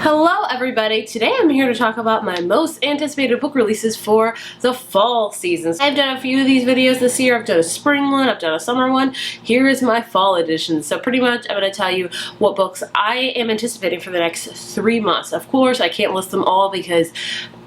Hello everybody! Today I'm here to talk about my most anticipated book releases for the fall season. I've done a few of these videos this year. I've done a spring one, I've done a summer one. Here is my fall edition. So pretty much I'm going to tell you what books I am anticipating for the next 3 months. Of course, I can't list them all because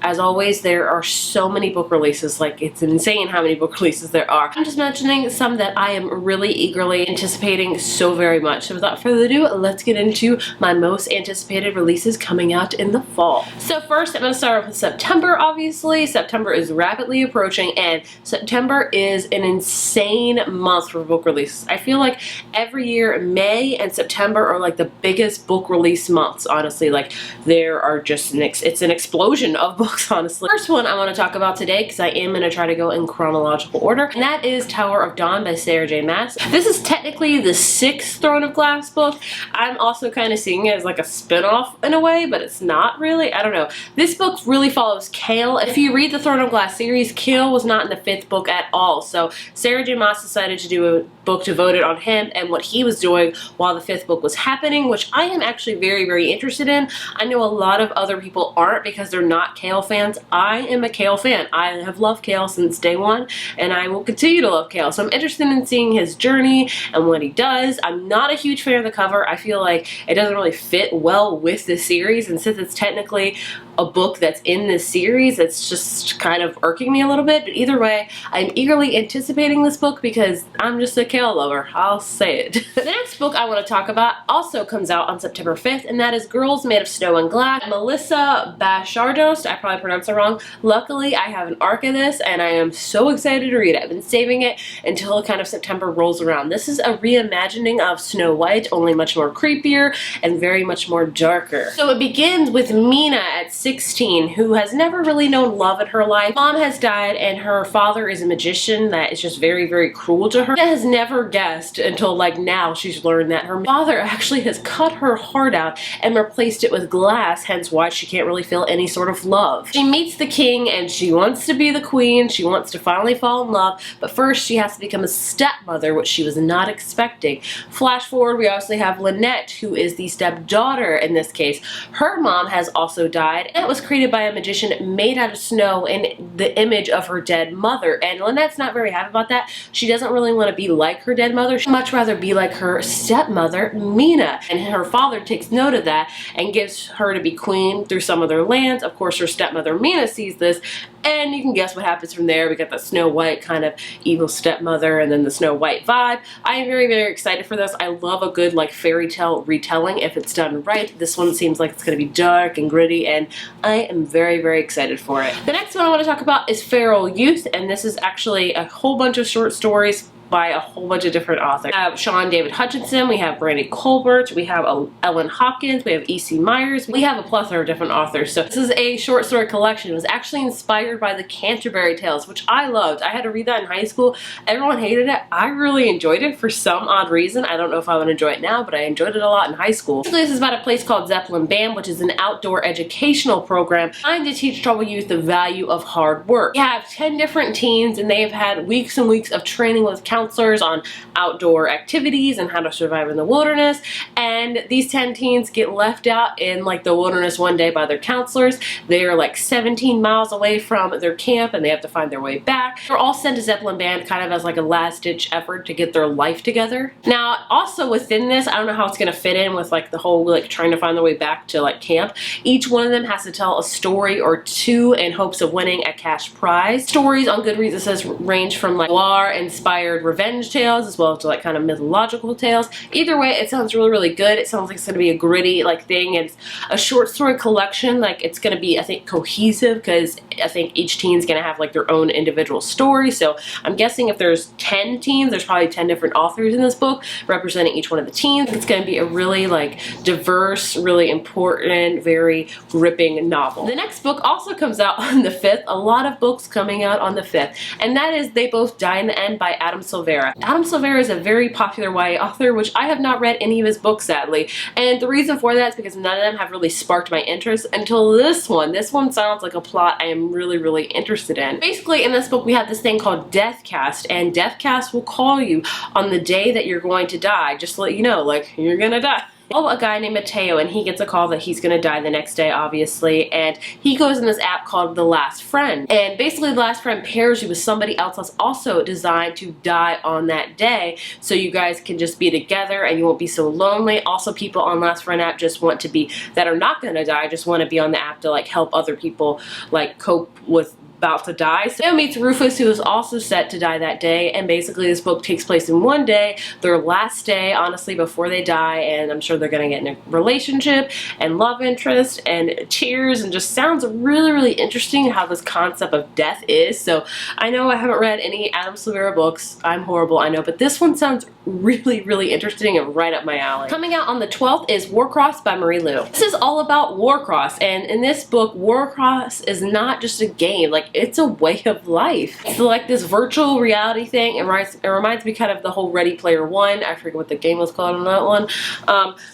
as always, there are so many book releases. Like, it's insane how many book releases there are. I'm just mentioning some that I am really eagerly anticipating so very much. So without further ado, let's get into my most anticipated releases coming out in the fall. So first, I'm going to start with September, obviously. September is rapidly approaching, and September is an insane month for book releases. I feel like every year, May and September are like the biggest book release months, honestly. Like, there are just, it's an explosion of books. Honestly. First one I want to talk about today, because I am going to try to go in chronological order, and that is Tower of Dawn by Sarah J. Maas. This is technically the 6th Throne of Glass book. I'm also kind of seeing it as like a spin-off in a way, but it's not really. I don't know. This book really follows Chaol. If you read the Throne of Glass series, Chaol was not in the 5th book at all, so Sarah J. Maas decided to do a book devoted on him and what he was doing while the 5th book was happening, which I am actually very, very interested in. I know a lot of other people aren't because they're not Chaol fans. I am a Chaol fan. I have loved Chaol since day one, and I will continue to love Chaol. So I'm interested in seeing his journey and what he does. I'm not a huge fan of the cover. I feel like it doesn't really fit well with the series, and since it's technically a book that's in this series, it's just kind of irking me a little bit. But either way, I'm eagerly anticipating this book because I'm just a Chaol lover. I'll say it. The next book I want to talk about also comes out on September 5th, and that is Girls Made of Snow and Glass, Melissa Bashardos. I probably pronounced it wrong. Luckily, I have an arc of this, and I am so excited to read it. I've been saving it until kind of September rolls around. This is a reimagining of Snow White, only much more creepier and very much more darker. So it begins with Mina at 16, who has never really known love in her life. Mom has died, and her father is a magician that is just very, very cruel to her. She has never guessed until like now she's learned that her father actually has cut her heart out and replaced it with glass, hence why she can't really feel any sort of love. She meets the king and she wants to be the queen. She wants to finally fall in love, but first she has to become a stepmother, which she was not expecting. Flash forward, we obviously have Lynette, who is the stepdaughter in this case. Her mom has also died. It was created by a magician made out of snow in the image of her dead mother, and Lynette's not very happy about that. She doesn't really want to be like her dead mother. She'd much rather be like her stepmother, Mina, and her father takes note of that and gives her to be queen through some of their lands. Of course, her stepmother Mina sees this, and you can guess what happens from there. We got the Snow White kind of evil stepmother and then the Snow White vibe. I am very, very excited for this. I love a good like fairy tale retelling if it's done right. This one seems like it's going to be dark and gritty, and I am very, very excited for it. The next one I want to talk about is Feral Youth, and this is actually a whole bunch of short stories by a whole bunch of different authors. We have Sean David Hutchinson, we have Brandy Colbert, we have Ellen Hopkins, we have E.C. Myers, we have a plethora of different authors. So this is a short story collection. It was actually inspired by the Canterbury Tales, which I loved. I had to read that in high school. Everyone hated it. I really enjoyed it for some odd reason. I don't know if I would enjoy it now, but I enjoyed it a lot in high school. This is about a place called Zeppelin Band, which is an outdoor educational program designed to teach troubled youth the value of hard work. We have 10 different teens, and they've had weeks and weeks of training with counselors on outdoor activities and how to survive in the wilderness, and these 10 teens get left out in like the wilderness one day by their counselors. They are like 17 miles away from their camp, and they have to find their way back. They're all sent to Zeppelin Band kind of as like a last-ditch effort to get their life together. Now, also within this, I don't know how it's gonna fit in with like the whole like trying to find their way back to like camp. Each one of them has to tell a story or two in hopes of winning a cash prize. Stories on Goodreads, it says, range from like noir-inspired revenge tales as well to like kind of mythological tales. Either way, it sounds really, really good. It sounds like it's going to be a gritty like thing. It's a short story collection. Like, it's going to be, I think, cohesive, because I think each teen's going to have like their own individual story. So I'm guessing if there's 10 teens, there's probably 10 different authors in this book representing each one of the teens. It's going to be a really like diverse, really important, very gripping novel. The next book also comes out on the 5th. A lot of books coming out on the 5th, and that is They Both Die in the End by Adam Silvera. Adam Silvera is a very popular YA author, which I have not read any of his books, sadly, and the reason for that is because none of them have really sparked my interest until this one. This one sounds like a plot I am really, really interested in. Basically, in this book, we have this thing called Deathcast, and Deathcast will call you on the day that you're going to die, just to let you know, like, you're gonna die. a guy named Mateo, and he gets a call that he's gonna die the next day, obviously, and he goes in this app called The Last Friend. And basically The Last Friend pairs you with somebody else that's also designed to die on that day, so you guys can just be together and you won't be so lonely. Also, people on Last Friend app just want to be, that are not gonna die, just want to be on the app to like help other people like cope with about to die. So Theo meets Rufus, who is also set to die that day, and basically this book takes place in one day, their last day, honestly, before they die, and I'm sure they're gonna get in a relationship and love interest and tears, and just sounds really, really interesting how this concept of death is. So I know I haven't read any Adam Silvera books, I'm horrible, I know, but this one sounds really, really interesting and right up my alley. Coming out on the 12th is Warcross by Marie Lu. This is all about Warcross, and in this book, Warcross is not just a game, like it's a way of life. It's like this virtual reality thing. It reminds me kind of the whole Ready Player One. I forget what the game was called on that one.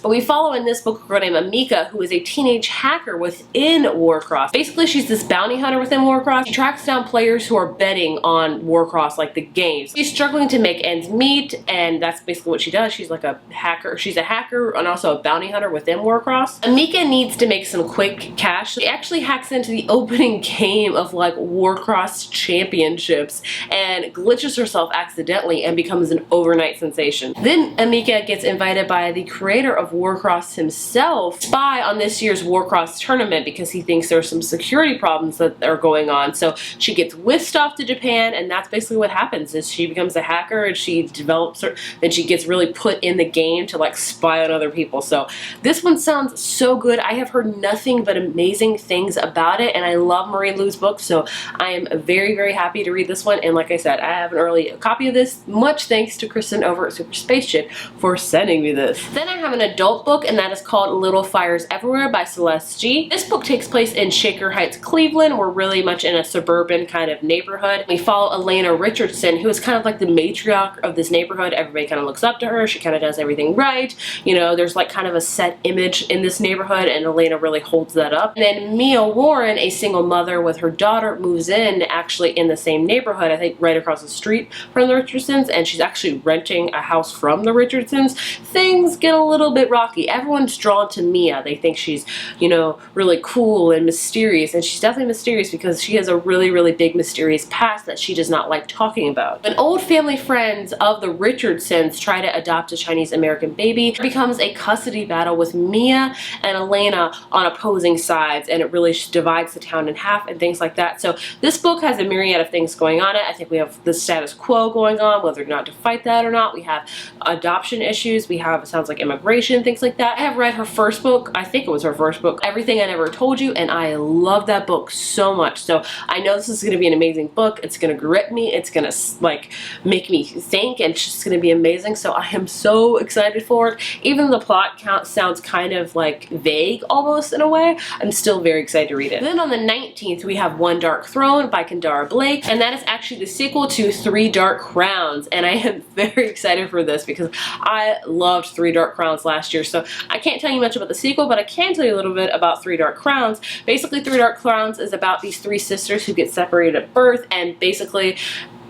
But we follow in this book a girl named Amika, who is a teenage hacker within Warcross. Basically, she's this bounty hunter within Warcross. She tracks down players who are betting on Warcross, like the games. She's struggling to make ends meet, and that's basically what she does. She's like a hacker. She's a hacker and also a bounty hunter within Warcross. Amika needs to make some quick cash. She actually hacks into the opening game of like Warcross championships and glitches herself accidentally and becomes an overnight sensation. Then Amika gets invited by the creator of Warcross himself, Spy, on this year's Warcross tournament because he thinks there's some security problems that are going on. So she gets whisked off to Japan, and that's basically what happens is she becomes a hacker and she develops her, then she gets really put in the game to like spy on other people. So this one sounds so good. I have heard nothing but amazing things about it, and I love Marie Lu's books, so I am very, very happy to read this one. And like I said, I have an early copy of this. Much thanks to Kristen over at Super Spaceship for sending me this. Then I have an adult book, and that is called Little Fires Everywhere by Celeste G. This book takes place in Shaker Heights, Cleveland. We're really much in a suburban kind of neighborhood. We follow Elena Richardson, who is kind of like the matriarch of this neighborhood. Everybody kind of looks up to her. She kind of does everything right. You know, there's like kind of a set image in this neighborhood, and Elena really holds that up. And then Mia Warren, a single mother with her daughter, moves in actually in the same neighborhood, I think right across the street from the Richardsons, and she's actually renting a house from the Richardsons. Things get a little bit rocky. Everyone's drawn to Mia. They think she's, you know, really cool and mysterious, and she's definitely mysterious because she has a really, really big mysterious past that she does not like talking about. When old family friends of the Richardsons try to adopt a Chinese American baby, it becomes a custody battle with Mia and Elena on opposing sides, and it really divides the town in half and things like that. So this book has a myriad of things going on in it. I think we have the status quo going on, whether or not to fight that or not. We have adoption issues. We have, it sounds like, immigration, things like that. I have read her first book. I think it was her first book, Everything I Never Told You, and I love that book so much. So I know this is going to be an amazing book. It's going to grip me. It's going to like make me think, and it's just going to be amazing. So I am so excited for it. Even the plot count sounds kind of like vague almost in a way. I'm still very excited to read it. Then on the 19th, we have One Dark Throne by Kendara Blake, and that is actually the sequel to Three Dark Crowns, and I am very excited for this because I loved Three Dark Crowns last year. So I can't tell you much about the sequel, but I can tell you a little bit about Three Dark Crowns. Basically, Three Dark Crowns is about these three sisters who get separated at birth, and basically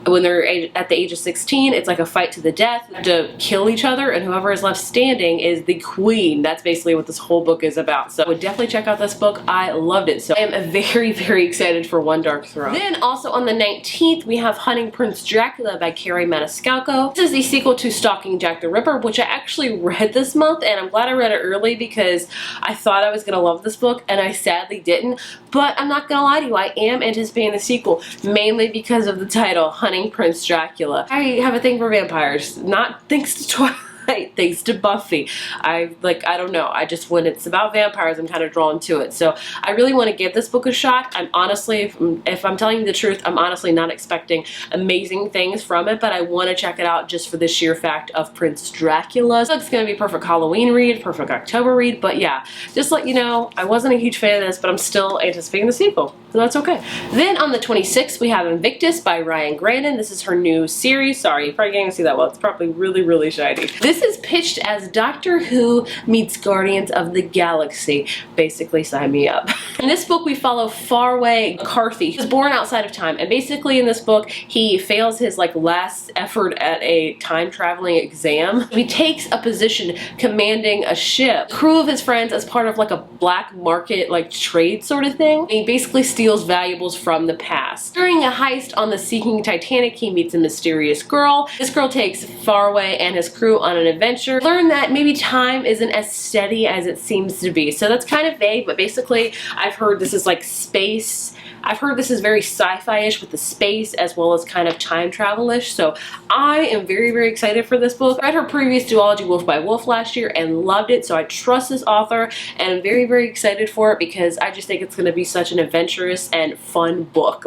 when they're at the age of 16, it's like a fight to the death to kill each other, and whoever is left standing is the queen. That's basically what this whole book is about. So I would definitely check out this book. I loved it. So I am very, very excited for One Dark Throne. Then also on the 19th, we have Hunting Prince Dracula by Carrie Maniscalco. This is the sequel to Stalking Jack the Ripper, which I actually read this month, and I'm glad I read it early because I thought I was going to love this book, and I sadly didn't. But I'm not going to lie to you, I am anticipating the sequel, mainly because of the title, Hunting Prince Dracula. I have a thing for vampires, not thanks to Twilight, thanks to Buffy. I don't know, I just, when it's about vampires, I'm kind of drawn to it. So I really want to give this book a shot. I'm honestly, if I'm telling you the truth, I'm honestly not expecting amazing things from it, but I want to check it out just for the sheer fact of Prince Dracula. So it's going to be a perfect Halloween read, perfect October read, but yeah, just let you know, I wasn't a huge fan of this, but I'm still anticipating the sequel, so that's okay. Then on the 26th, we have Invictus by Ryan Grandin. This is her new series. Sorry, you probably can't see that well. It's probably really, really shiny. This This is pitched as Doctor Who meets Guardians of the Galaxy. Basically, sign me up. In this book, we follow Faraway McCarthy. He was born outside of time, and basically in this book, he fails his last effort at a time-traveling exam. He takes a position commanding a ship, crew of his friends as part of a black market trade sort of thing. And he basically steals valuables from the past. During a heist on the sinking Titanic, he meets a mysterious girl. This girl takes Faraway and his crew on an adventure. Learn that maybe time isn't as steady as it seems to be. So that's kind of vague, but basically I've heard this is space. I've heard this is very sci-fi-ish with the space as well as kind of time travel-ish, so I am very, very excited for this book. I read her previous duology Wolf by Wolf last year and loved it, so I trust this author and I'm very, very excited for it because I just think it's going to be such an adventurous and fun book.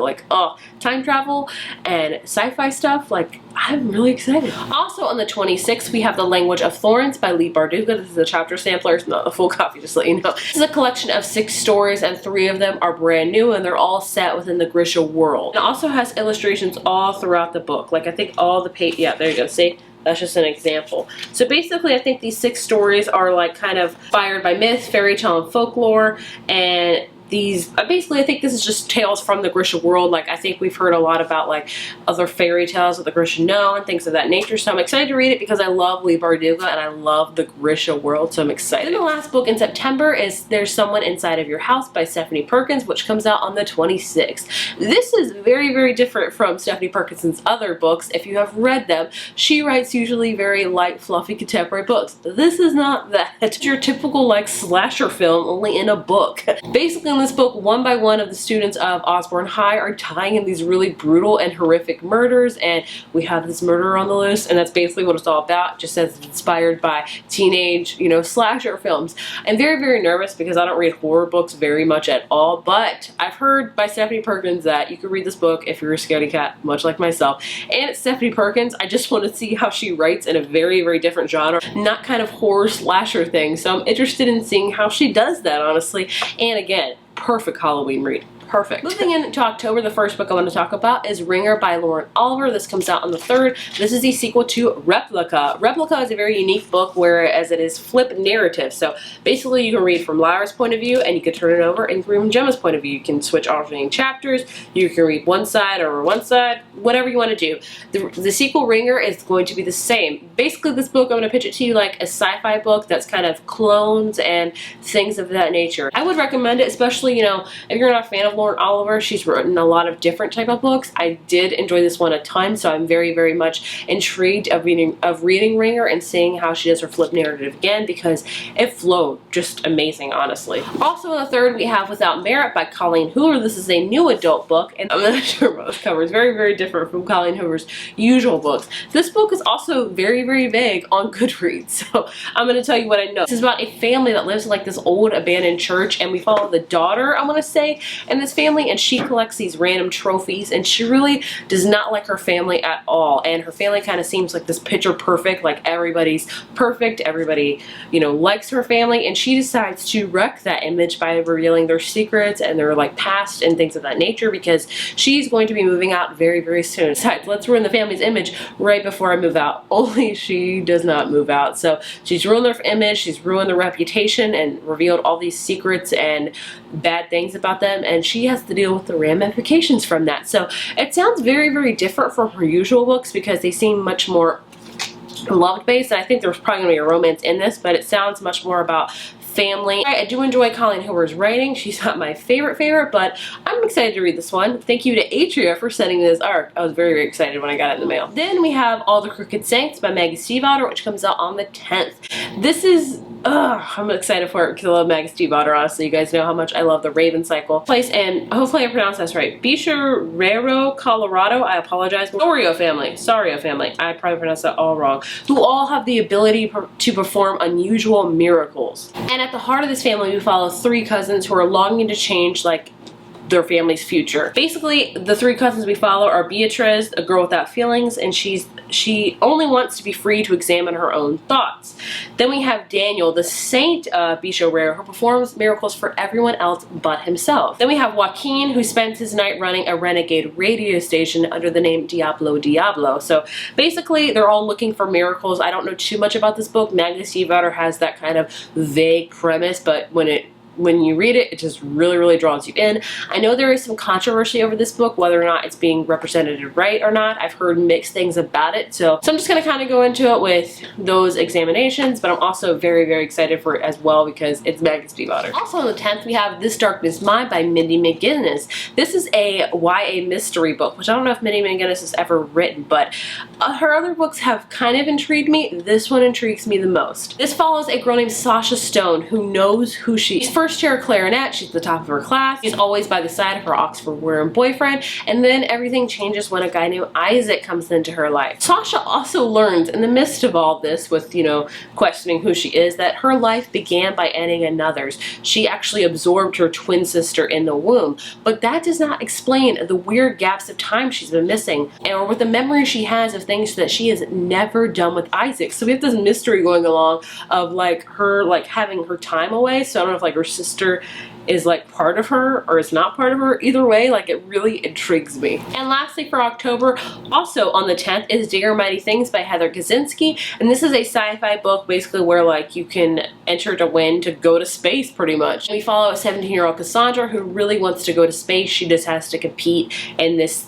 Time travel and sci-fi stuff, I'm really excited. Also on the 26th, we have The Language of Florence by Leigh Bardugo. This is a chapter sampler, it's not a full copy, just to let you know. This is a collection of 6 stories and 3 of them are brand new and they're all set within the Grisha world. It also has illustrations all throughout the book. I think all the page, yeah, there you go, see? That's just an example. So basically, I think these 6 stories are kind of inspired by myth, fairy tale, and folklore, and these, basically I think this is just tales from the Grisha world. I think we've heard a lot about other fairy tales that the Grisha know and things of that nature, so I'm excited to read it because I love Leigh Bardugo and I love the Grisha world, so I'm excited. Then the last book in September is There's Someone Inside of Your House by Stephanie Perkins, which comes out on the 26th. This is very, very different from Stephanie Perkins's other books. If you have read them, she writes usually very light, fluffy contemporary books. This is not that. It's your typical slasher film, only in a book. Basically, in this book, one by one of the students of Osborne High are dying in these really brutal and horrific murders, and we have this murderer on the loose, and that's basically what it's all about. It just says it's inspired by teenage, slasher films. I'm very, very nervous because I don't read horror books very much at all, but I've heard by Stephanie Perkins that you could read this book if you're a scaredy cat, much like myself. And it's Stephanie Perkins. I just want to see how she writes in a very, very different genre, not kind of horror slasher thing, so I'm interested in seeing how she does that, honestly. And again, perfect Halloween read. Perfect. Moving into October, the first book I want to talk about is Ringer by Lauren Oliver. This comes out on the 3rd. This is the sequel to Replica. Replica is a very unique book, whereas it is flip narrative. So basically you can read from Lyra's point of view and you can turn it over and you can read from Gemma's point of view. You can switch alternating chapters. You can read one side over one side, whatever you want to do. The sequel Ringer is going to be the same. Basically this book, I'm going to pitch it to you like a sci-fi book that's kind of clones and things of that nature. I would recommend it, especially, if you're not a fan of Lauren Oliver. She's written a lot of different type of books. I did enjoy this one a ton, so I'm very, very much intrigued of reading Ringer and seeing how she does her flip narrative again because it flowed just amazing, honestly. Also on the 3rd, we have Without Merit by Colleen Hoover. This is a new adult book, and I'm not sure about this cover. It's very, very different from Colleen Hoover's usual books. This book is also very, very vague on Goodreads, so I'm going to tell you what I know. This is about a family that lives in this old abandoned church, and we follow the daughter, I want to say, in this family, and she collects these random trophies, and she really does not like her family at all, and her family kind of seems like this picture perfect, everybody's perfect, everybody, likes her family, and she decides to wreck that image by revealing their secrets and their past and things of that nature because she's going to be moving out very, very soon. Besides, let's ruin the family's image right before I move out. Only she does not move out. So she's ruined their image, she's ruined their reputation and revealed all these secrets and bad things about them, and she has to deal with the ramifications from that. So it sounds very, very different from her usual books because they seem much more love-based, and I think there's probably going to be a romance in this, but it sounds much more about family. I do enjoy Colleen Hoover's writing. She's not my favorite, but I'm excited to read this one. Thank you to Atria for sending me this art. I was very, very excited when I got it in the mail. Then we have All the Crooked Saints by Maggie Stiefvater, which comes out on the 10th. This is, I'm excited for it because I love Maggie Stiefvater, honestly. You guys know how much I love the Raven Cycle place, and hopefully I pronounced this right. Becherero, Colorado, I apologize. Sorio family, I probably pronounced that all wrong, who all have the ability to perform unusual miracles. And at the heart of this family, we follow 3 cousins who are longing to change their family's future. Basically, the three cousins we follow are Beatrice, a girl without feelings, and she only wants to be free to examine her own thoughts. Then we have Daniel, the saint Bichot who performs miracles for everyone else but himself. Then we have Joaquin, who spends his night running a renegade radio station under the name Diablo. So basically, they're all looking for miracles. I don't know too much about this book. Magnus Stiefvater has that kind of vague premise, but when you read it, it just really draws you in. I know there is some controversy over this book, whether or not it's being represented right or not. I've heard mixed things about it, so I'm just going to kind of go into it with those examinations, but I'm also very excited for it as well because it's Magnus Stiefvater. Also on the 10th, we have This Darkness Mine by Mindy McGinnis. This is a YA mystery book, which I don't know if Mindy McGinnis has ever written, but her other books have kind of intrigued me. This one intrigues me the most. This follows a girl named Sasha Stone who knows who she is. First chair clarinet, she's the top of her class, she's always by the side of her Oxford-wearing boyfriend, and then everything changes when a guy named Isaac comes into her life. Sasha also learns in the midst of all this, with, you know, questioning who she is, that her life began by ending another's. She actually absorbed her twin sister in the womb, but that does not explain the weird gaps of time she's been missing, or with the memory she has of things that she has never done with Isaac. So we have this mystery going along of like her having her time away. So I don't know if like her sister is like part of her or is not part of her. Either way, like it really intrigues me. And lastly for October, also on the 10th, is Dear Mighty Things by Heather Kaczynski, and this is a sci-fi book basically where like you can enter to win to go to space pretty much. And we follow a 17-year-old Cassandra who really wants to go to space. She just has to compete in this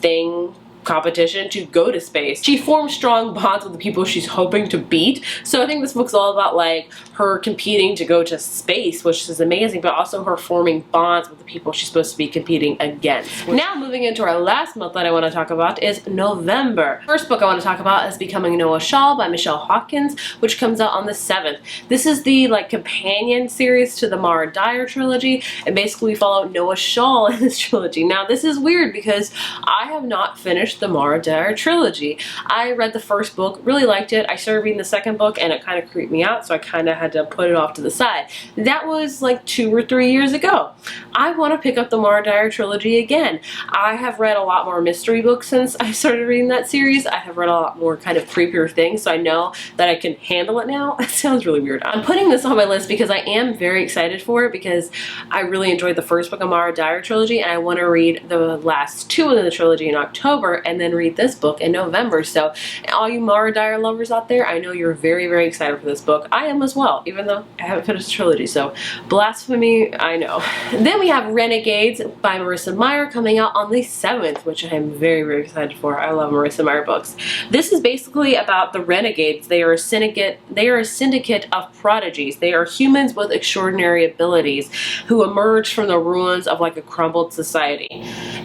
competition to go to space. She forms strong bonds with the people she's hoping to beat. So I think this book's all about like her competing to go to space, which is amazing, but also her forming bonds with the people she's supposed to be competing against. Now moving into our last month that I want to talk about is November. First book I want to talk about is Becoming Noah Shawl by Michelle Hawkins, which comes out on the 7th. This is the like companion series to the Mara Dyer trilogy, and basically we follow Noah Shawl in this trilogy. Now this is weird because I have not finished the Mara Dyer trilogy. I read the first book, really liked it. I started reading the second book and it kind of creeped me out, so I kind of had to put it off to the side. That was like 2 or 3 years ago. I want to pick up the Mara Dyer trilogy again. I have read a lot more mystery books since I started reading that series. I have read a lot more kind of creepier things, so I know that I can handle it now. It sounds really weird. I'm putting this on my list because I am very excited for it because I really enjoyed the first book of Mara Dyer trilogy, and I want to read the last 2 of the trilogy in October and then read this book in November. So all you Mara Dyer lovers out there, I know you're very excited for this book. I am as well, even though I haven't finished the trilogy, so blasphemy, I know. Then we have Renegades by Marissa Meyer coming out on the 7th, which I am very excited for. I love Marissa Meyer books. This is basically about the Renegades. They are a syndicate of prodigies. They are humans with extraordinary abilities who emerge from the ruins of like a crumbled society,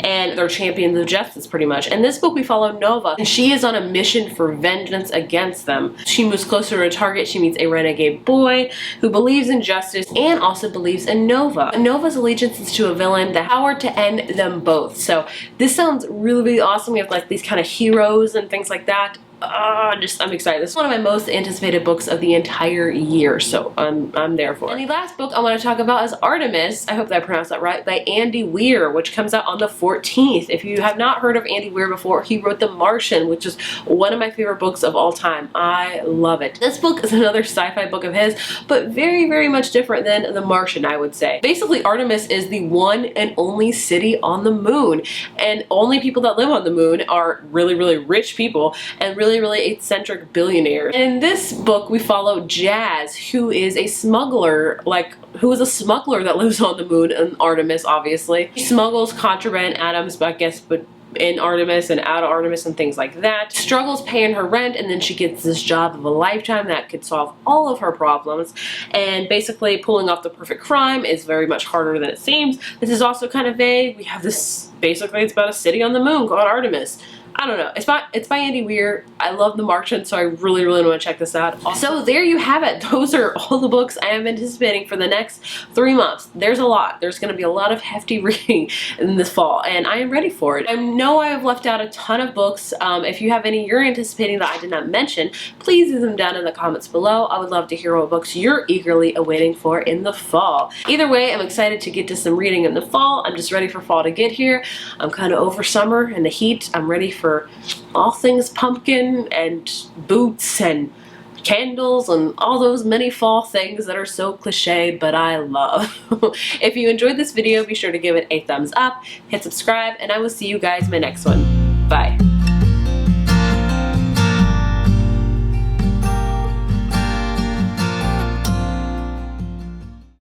and they're champions of justice pretty much. In this book we follow Nova, and she is on a mission for vengeance against them. She moves closer to her target. She meets a renegade boy who believes in justice and also believes in Nova. Nova's allegiance is to a villain, the power to end them both. So this sounds really awesome. We have like these kind of heroes and things like that. I'm excited. This is one of my most anticipated books of the entire year, so I'm there for it. And the last book I want to talk about is Artemis, I hope that I pronounced that right, by Andy Weir, which comes out on the 14th. If you have not heard of Andy Weir before, he wrote The Martian, which is one of my favorite books of all time. I love it. This book is another sci-fi book of his, but very much different than The Martian, I would say. Basically, Artemis is the one and only city on the moon, and only people that live on the moon are really rich people and really eccentric billionaires. And in this book we follow Jazz, who is a smuggler, that lives on the moon, and Artemis obviously. She smuggles contraband atoms, but in Artemis and out of Artemis and things like that. Struggles paying her rent, and then she gets this job of a lifetime that could solve all of her problems. And basically pulling off the perfect crime is very much harder than it seems. This is also kind of vague. We have this, basically it's about a city on the moon called Artemis. I don't know. It's by Andy Weir. I love The Martian, so I really want to check this out. So there you have it. Those are all the books I am anticipating for the next 3 months. There's a lot. There's going to be a lot of hefty reading in this fall, and I am ready for it. I know I have left out a ton of books. If you have any you're anticipating that I did not mention, please leave them down in the comments below. I would love to hear what books you're eagerly awaiting for in the fall. Either way, I'm excited to get to some reading in the fall. I'm just ready for fall to get here. I'm kind of over summer and the heat. I'm ready for all things pumpkin and boots and candles and all those many fall things that are so cliched but I love. If you enjoyed this video, be sure to give it a thumbs up, hit subscribe, and I will see you guys in my next one. Bye.